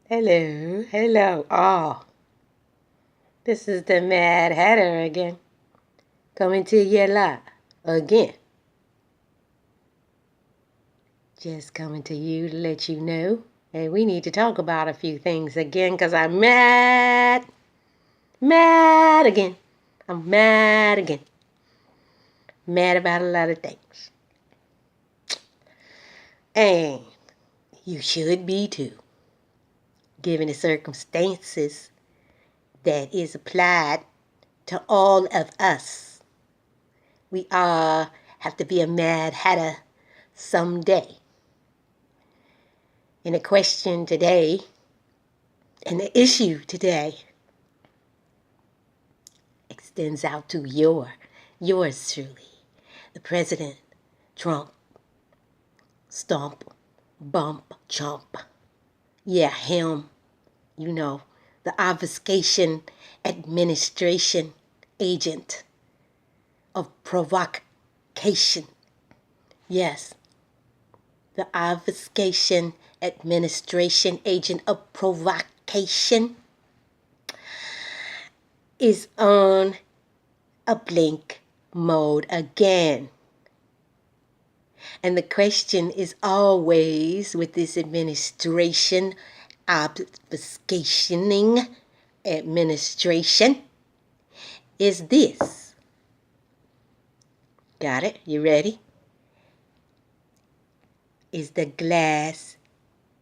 Hello, hello, all. This is the Mad Hatter again, coming to you live again. Just coming to you to let you know that we need to talk about a few things again, because I'm mad again. I'm mad again. Mad about a lot of things. And you should be too, given the circumstances that is applied to all of us. We all have to be a Mad Hatter someday. And the question today, and the issue today, extends out to yours truly, the President Trump, stomp, bump, chomp. Yeah, him, the obfuscation administration agent of provocation. Yes, the obfuscation administration agent of provocation is on a blink mode again. And the question is always with this administration, obfuscating administration, is this. Got it? You ready? Is the glass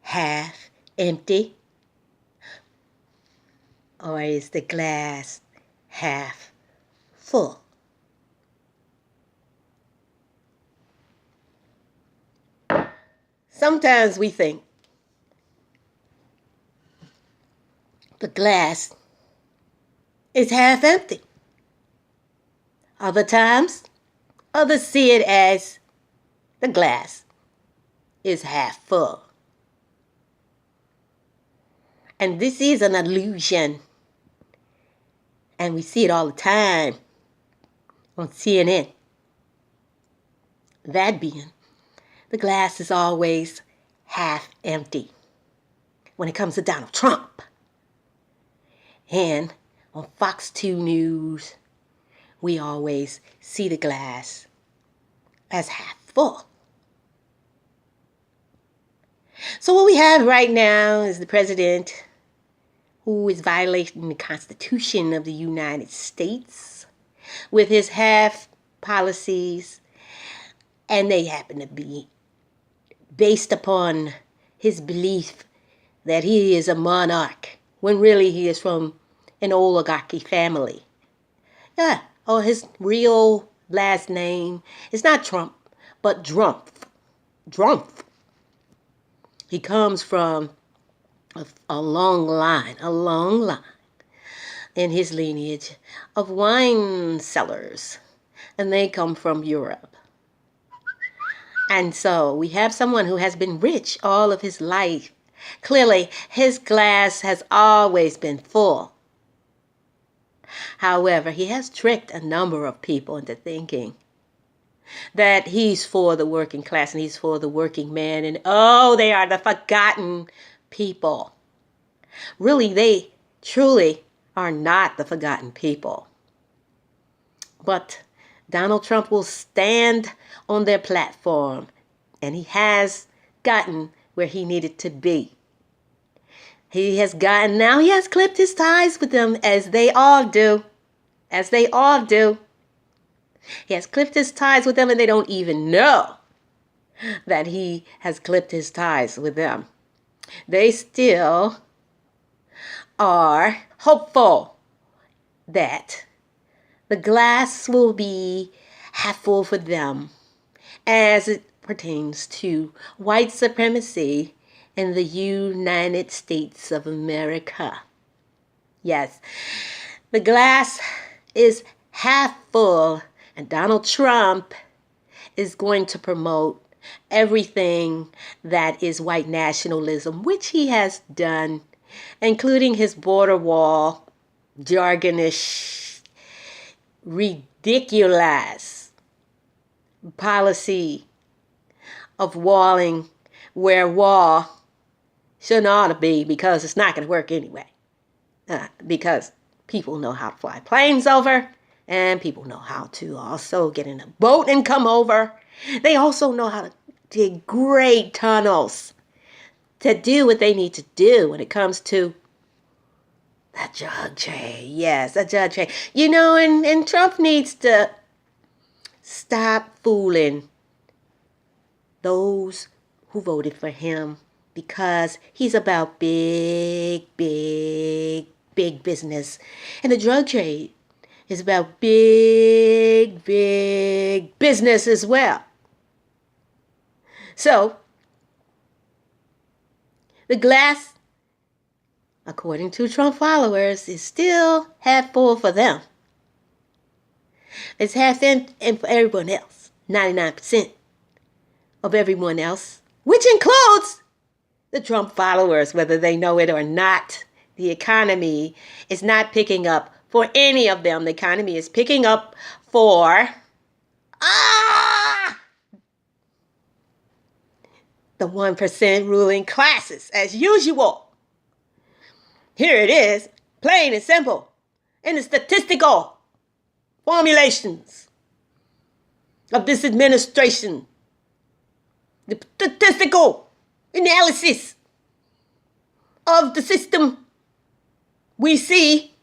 half empty? Or is the glass half full? Sometimes we think the glass is half empty. Other times, others see it as the glass is half full. And this is an illusion. And we see it all the time on CNN. That being, the glass is always half empty when it comes to Donald Trump. And on Fox 2 News, we always see the glass as half full. So what we have right now is the president who is violating the Constitution of the United States with his half policies, and they happen to be based upon his belief that he is a monarch, when really he is from an oligarchy family. Yeah, his real last name is not Trump, but Drumpf. Drumpf. He comes from a long line in his lineage of wine cellars, and they come from Europe. And so we have someone who has been rich all of his life. Clearly, his glass has always been full. However, he has tricked a number of people into thinking that he's for the working class and he's for the working man. And they are the forgotten people. Really, they truly are not the forgotten people. But Donald Trump will stand on their platform, and he has gotten where he needed to be. He has clipped his ties with them, as they all do. He has clipped his ties with them, and they don't even know that he has clipped his ties with them. They still are hopeful that the glass will be half full for them as it pertains to white supremacy in the United States of America. Yes, the glass is half full, and Donald Trump is going to promote everything that is white nationalism, which he has done, including his border wall, jargonish, ridiculous policy of walling, where wall Shouldn't ought to be, because it's not going to work anyway. Because people know how to fly planes over, and people know how to also get in a boat and come over. They also know how to dig great tunnels to do what they need to do when it comes to the drug trade. Yes, the drug trade. You know, and Trump needs to stop fooling those who voted for him, because he's about big, big, big business. And the drug trade is about big, big business as well. So, the glass, according to Trump followers, is still half full for them. It's half empty for everyone else. 99% of everyone else, which includes the Trump followers, whether they know it or not. The economy is not picking up for any of them. The economy is picking up for the 1% ruling classes, as usual. Here it is, plain and simple, in the statistical formulations of this administration. The statistical analysis of the system, we see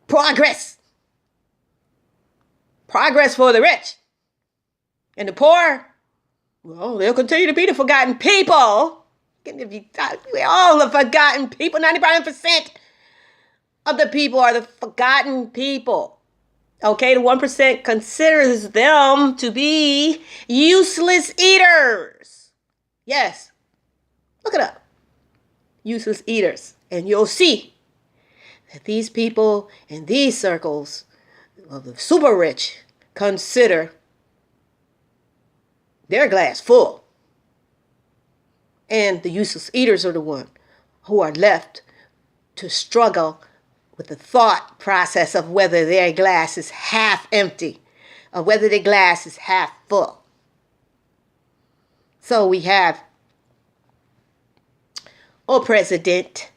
progress. Progress for the rich. And the poor, well, they'll continue to be the forgotten people. We're all the forgotten people. 95% of the people are the forgotten people. Okay, the 1% considers them to be useless eaters. Yes. Look it up. Useless eaters. And you'll see that these people in these circles of the super rich consider their glass full. And the useless eaters are the ones who are left to struggle with the thought process of whether their glass is half empty or whether their glass is half full. So we have a president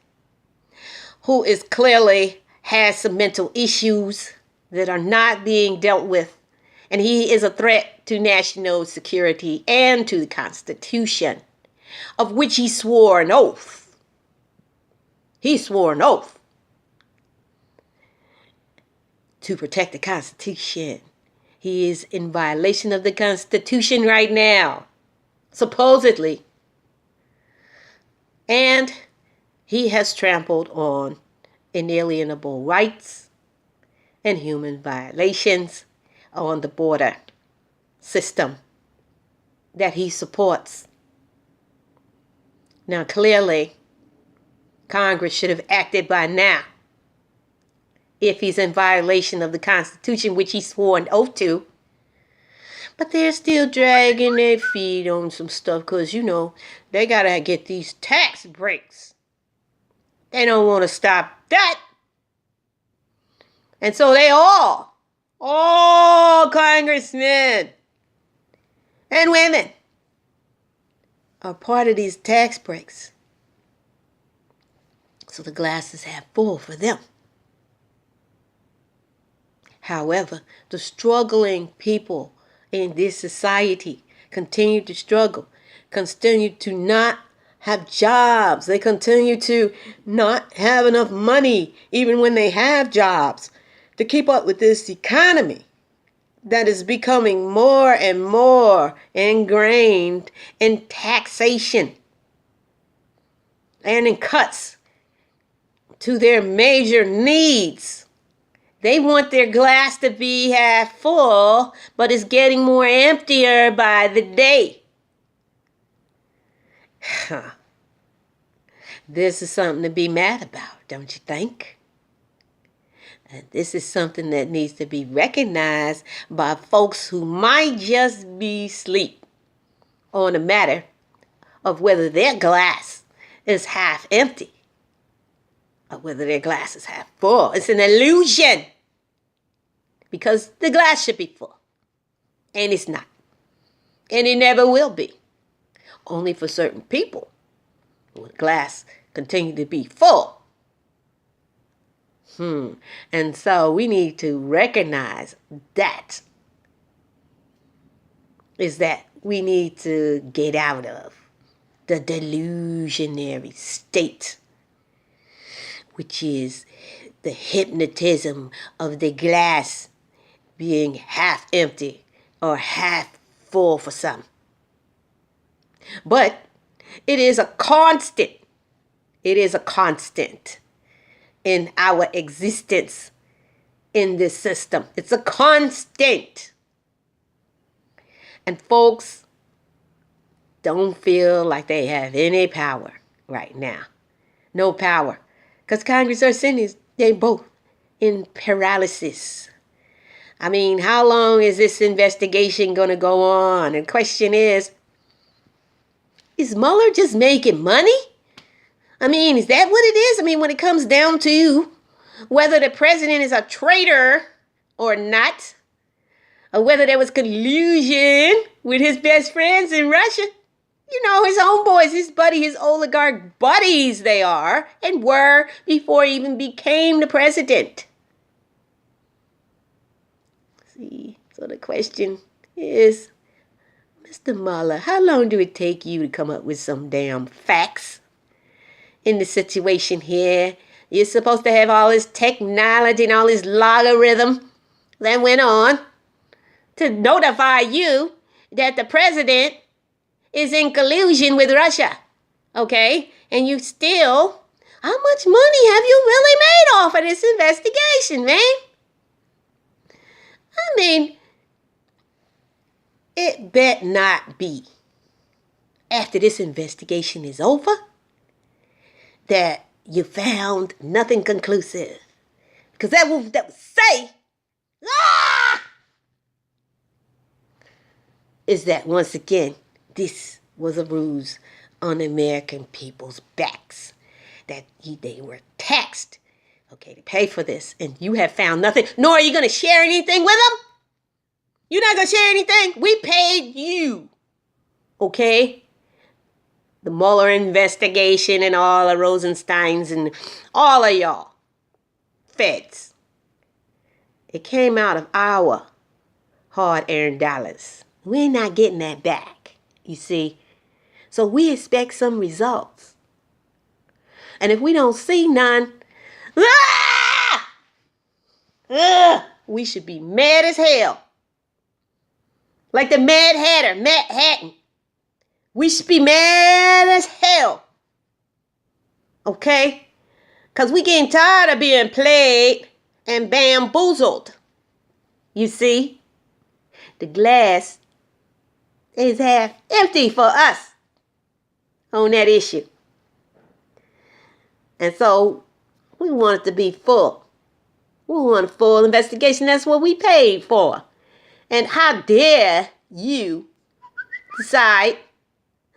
who is clearly has some mental issues that are not being dealt with. And he is a threat to national security and to the Constitution, of which he swore an oath. He swore an oath to protect the Constitution. He is in violation of the Constitution right now, supposedly. And he has trampled on inalienable rights and human violations on the border system that he supports. Now, clearly, Congress should have acted by now if he's in violation of the Constitution, which he swore an oath to. But they're still dragging their feet on some stuff because, you know, they got to get these tax breaks. They don't want to stop that. And so they all congressmen and women are part of these tax breaks. So the glass is half full for them. However, the struggling people in this society continue to struggle, continue to not have jobs. They continue to not have enough money, even when they have jobs, to keep up with this economy that is becoming more and more ingrained in taxation and in cuts to their major needs. They want their glass to be half full, but it's getting more emptier by the day. This is something to be mad about, don't you think? And this is something that needs to be recognized by folks who might just be asleep on the matter of whether their glass is half empty or whether their glass is half full. It's an illusion, because the glass should be full, and it's not, and it never will be, only for certain people. Will the glass continue to be full? And so we need to recognize that we need to get out of the delusionary state, which is the hypnotism of the glass being half empty or half full for some. But it is a constant. It is a constant in our existence in this system. It's a constant. And folks don't feel like they have any power right now. No power. Because Congress or Senate, they both in paralysis. I mean, how long is this investigation going to go on? And the question is Mueller just making money? I mean, is that what it is? I mean, when it comes down to whether the president is a traitor or not, or whether there was collusion with his best friends in Russia, you know, his homeboys, his buddy, his oligarch buddies they are and were before he even became the president. See, so the question is, Mr. Mueller, how long do it take you to come up with some damn facts in the situation here? You're supposed to have all this technology and all this logarithm that went on to notify you that the president is in collusion with Russia. Okay? And you still, how much money have you really made off of this investigation, man? I mean, it bet not be after this investigation is over that you found nothing conclusive. Because that would say, is that once again, this was a ruse on the American people's backs. That they were taxed, okay, to pay for this. And you have found nothing. Nor are you going to share anything with them? You're not going to share anything? We paid you, okay? The Mueller investigation and all the Rosensteins and all of y'all feds. It came out of our hard-earned dollars. We're not getting that back, you see. So we expect some results. And if we don't see none, we should be mad as hell. Like the Mad Hatter, Matt Hatton. We should be mad as hell. Okay? Because we getting tired of being played and bamboozled. You see? The glass is half empty for us on that issue. And so we want it to be full. We want a full investigation. That's what we paid for. And how dare you decide,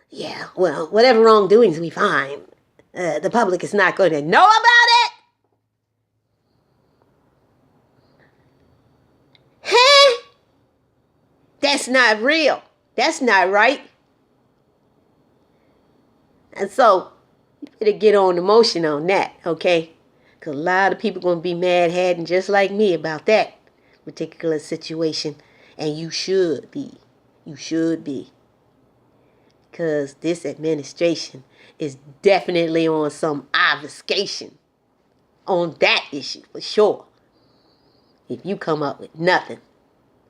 yeah, well, whatever wrongdoings we find, the public is not going to know about it? Huh? That's not real. That's not right. And so, you better get on the motion on that, okay? Because a lot of people going to be mad-hatting just like me about that particular situation. And you should be. You should be. Because this administration is definitely on some obfuscation on that issue for sure. If you come up with nothing,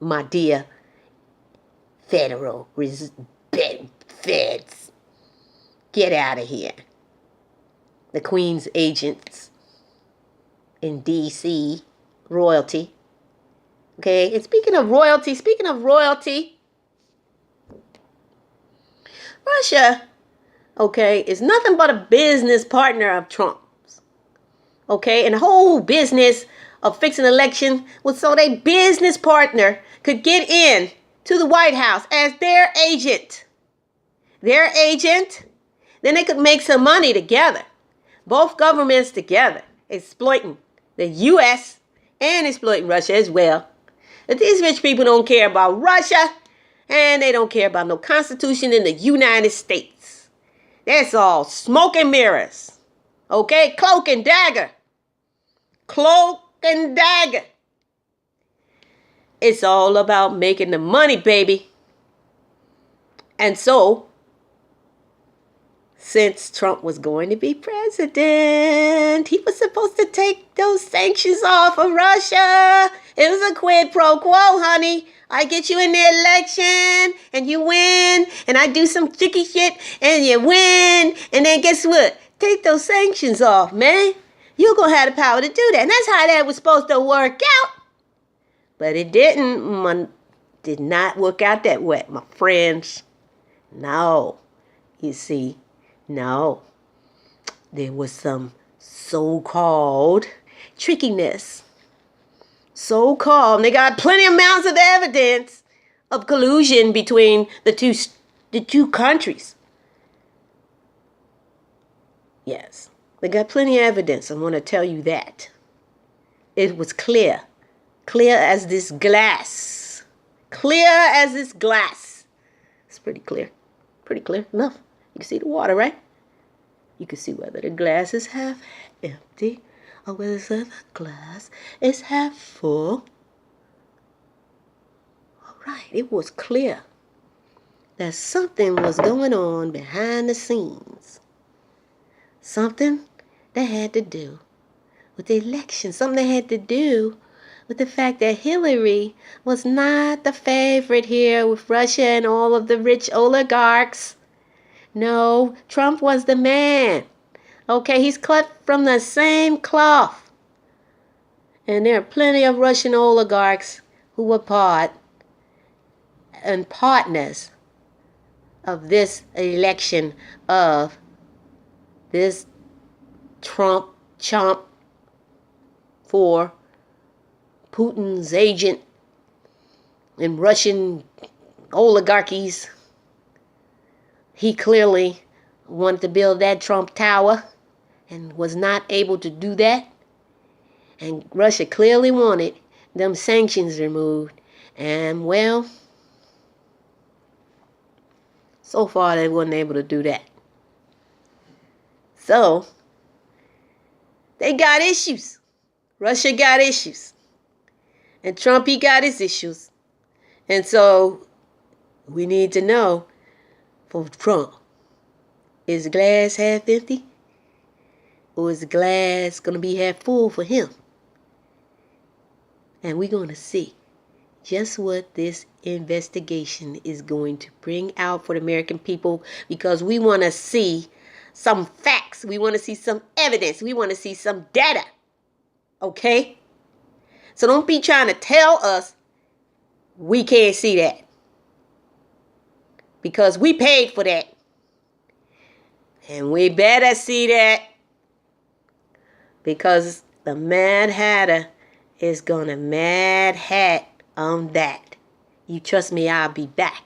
my dear federal feds, get out of here. The Queen's agents in D.C., royalty. Okay, and speaking of royalty, Russia, okay, is nothing but a business partner of Trump's. Okay, and the whole business of fixing an election was so their business partner could get in to the White House as their agent. Then they could make some money together. Both governments together, exploiting the U.S. and exploiting Russia as well. But these rich people don't care about Russia, and they don't care about no constitution in the United States. That's all smoke and mirrors. Okay? Cloak and dagger. Cloak and dagger. It's all about making the money, baby. And so, since Trump was going to be president, he was supposed to take those sanctions off of Russia. It was a quid pro quo, honey. I get you in the election, and you win, and I do some tricky shit, and you win, and then guess what? Take those sanctions off, man. You're going to have the power to do that. And that's how that was supposed to work out. But it did not work out that way, my friends. No. You see, no. There was some so-called trickiness. So-called. They got plenty amounts of evidence of collusion between the two countries. Yes. They got plenty of evidence. I want to tell you that. It was clear. Clear as this glass. Clear as this glass. It's pretty clear. Pretty clear enough. You can see the water, right? You can see whether the glass is half empty or whether the glass is half full. All right, it was clear that something was going on behind the scenes. Something that had to do with the election. Something that had to do with the fact that Hillary was not the favorite here with Russia and all of the rich oligarchs. No, Trump was the man. Okay, he's cut from the same cloth. And there are plenty of Russian oligarchs who were part and partners of this election of this Trump chump for Putin's agent and Russian oligarchies. He clearly wanted to build that Trump Tower and was not able to do that. And Russia clearly wanted them sanctions removed. And well, so far they weren't able to do that. So, they got issues. Russia got issues. And Trump, he got his issues. And so, we need to know, for Trump, is the glass half empty? Or is the glass going to be half full for him? And we're going to see just what this investigation is going to bring out for the American people, because we want to see some facts. We want to see some evidence. We want to see some data. Okay? So don't be trying to tell us we can't see that. Because we paid for that. And we better see that. Because the Mad Hatter is going to mad hat on that. You trust me, I'll be back.